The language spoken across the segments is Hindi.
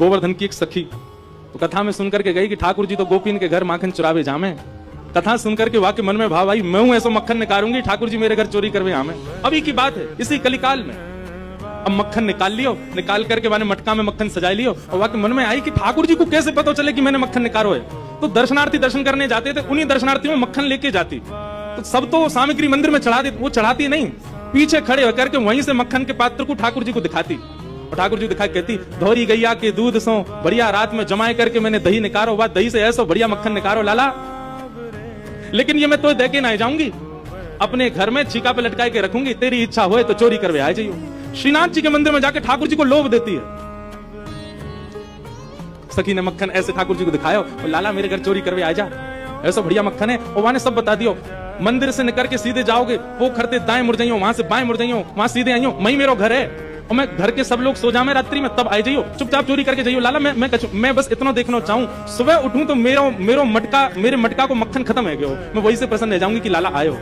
गोवर्धन की एक सखी तो कथा में सुनकर के गई कि ठाकुर जी तो गोपीन के घर माखन चुरावे जामे। कथा सुनकर के वाकई मन में भाव आई, मैं हूं ऐसा मक्खन निकालूंगी, ठाकुर जी मेरे घर चोरी करवे आमे। अभी की बात है, इसी कलिकाल में। अब मक्खन निकाल लियो, निकाल करके मैंने मटका में मक्खन सजा लियो, और वाकई मन में आई कि ठाकुर जी को कैसे पता चले कि मैंने मक्खन निकालो है। तो दर्शनार्थी दर्शन करने जाते थे, उन्हीं दर्शनार्थियों में मक्खन लेके जाती। तो सब तो सामग्री मंदिर में चढ़ा देती, वो चढ़ाती नहीं, पीछे खड़े होकर के वहीं से मक्खन के पात्र को ठाकुर जी को दिखाती। और ठाकुर जी दिखा कहती, धौरी गैया के दूध सो बढ़िया रात में जमाए करके मैंने दही निकालो, बात दही से ऐसा बढ़िया मक्खन निकालो लाला। लेकिन ये मैं तो दे के ना जाऊंगी, अपने घर में छीका पे लटकाए के रखूंगी, तेरी इच्छा होए तो चोरी करवे आ जाइयो। श्रीनाथ जी के मंदिर में जाके ठाकुर जी को लोभ देती है। सखी ने मक्खन ऐसे ठाकुर जी को दिखाया, लाला मेरे घर चोरी करवे आ जा, ऐसा बढ़िया मक्खन है। और वहां ने सब बता दियो, मंदिर से निकल के सीधे जाओगे, वो खरते दाएं मुड़ जाइयो, वहां से बाएं मुड़ जाइयो, वहां सीधे आइयो, वहीं मेरा घर है, और मैं घर के सब लोग सो जामे रात्रि में, तब आ जाइयो, चुपचाप चोरी करके जाइयो। लाला मैं बस इतना देखना चाहूं, सुबह उठूं तो मेरे मटका को मक्खन खत्म है गयो, मैं वही से प्रसन्न रह जाऊंगी कि लाला आयो।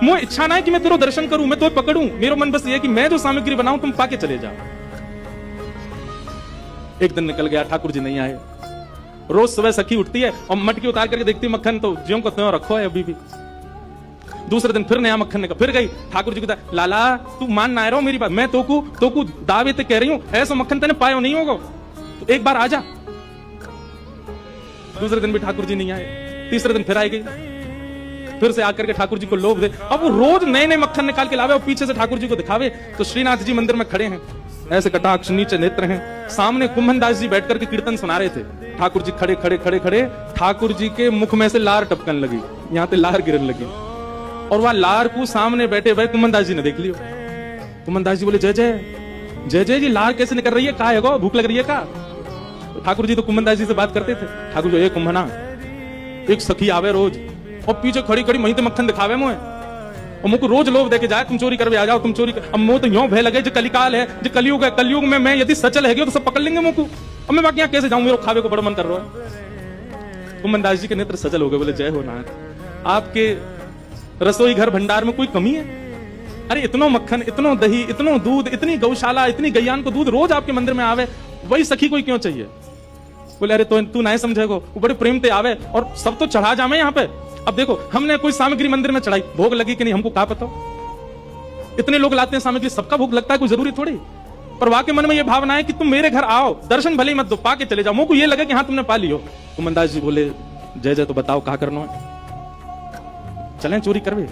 मुझे इच्छा ना है कि मैं तेरा दर्शन करूं, मैं तो पकड़ूं, मेरा मन बस ये है कि मैं जो सामग्री बनाऊं तुम पाके चले जाओ। एक दिन निकल गया, ठाकुर जी नहीं आए। रोज सुबह सखी उठती है और मटकी उतार करके देखती है मक्खन तो ज्यों को त्यों रखो है अभी भी। दूसरे दिन फिर नया मक्खन निकल, फिर गई ठाकुर जी को, लाला तू मान ना रहो मेरी बात, मैं तोकू दावे ते कह रही हूं, ऐसा मक्खन तेने पायो नहीं होगा, तो एक बार आ जा। दूसरे दिन भी ठाकुर जी नहीं आए, तीसरे दिन फिर आई गई, फिर से आकर के ठाकुर जी को लोभ दे। अब वो रोज नए नए मक्खन निकाल के लावे और पीछे से ठाकुर जी को दिखावे। तो श्रीनाथ जी मंदिर में खड़े हैं, ऐसे कटाक्ष नीचे नेत्र हैं, सामने कुंभन दास जी बैठकर के कीर्तन सुना रहे थे। ठाकुर जी खड़े खड़े खड़े खड़े, ठाकुर जी के मुख में से लार टपकन लगी, यहाँ पे लार गिरन लगी, और वहां लार को सामने बैठे भाई कुंभन दास जी ने देख लियो। कुंभन दास जी बोले, जय जय जय जय जी, लार कैसे निकल रही है, का है गो, भूख लग रही है का? तो ठाकुर जी तो कुंभन दास जी से बात करते थे। ठाकुर जी, कुंभना एक सखी आवे रोज और पीछे खड़ी खड़ी वहीं तो मक्खन दिखावे मुझे, और मुझको रोज लोभ देके जाए, तुम चोरी करवे आ जाओ, तुम चोरी कर। अब मुझे तो यूं भय लगे, जो कलिकाल है, जो कलयुग है, कलयुग में मैं यदि सचल है तो सब पकड़ लेंगे मुझको, अब मैं बाकी यहाँ कैसे जाऊं, मेरे खावे को बड़ा मन कर रहा है। कुंभन दास जी के नेत्र सजल हो गए, बोले, जय हो नाथ, आपके रसोई घर भंडार में कोई कमी है? अरे इतनो मक्खन, इतनो दही, इतनो दूध, इतनी गौशाला, इतनी गैयान को दूध रोज आपके मंदिर में आवे, वही सखी कोई क्यों चाहिए? बोले, अरे तो तू नहीं समझेगो, वो बड़े प्रेम से आवे और सब तो चढ़ा जामे यहाँ पे। अब देखो, हमने कोई सामग्री मंदिर में चढ़ाई, भोग लगी कि नहीं हमको क्या पता, इतने लोग लाते हैं सामग्री, सबका भोग लगता है, कोई जरूरी थोड़ी। पर वाकई मन में ये भावना है कि तुम मेरे घर आओ, दर्शन भले ही मत दो, पाके चले जाओ, मुझको ये लगे कि हाँ तुमने पा लियो। कुंभन दास जी बोले, जय जय, तो बताओ क्या करना है, चलें चोरी करवे?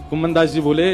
कुंभन दास जी बोले,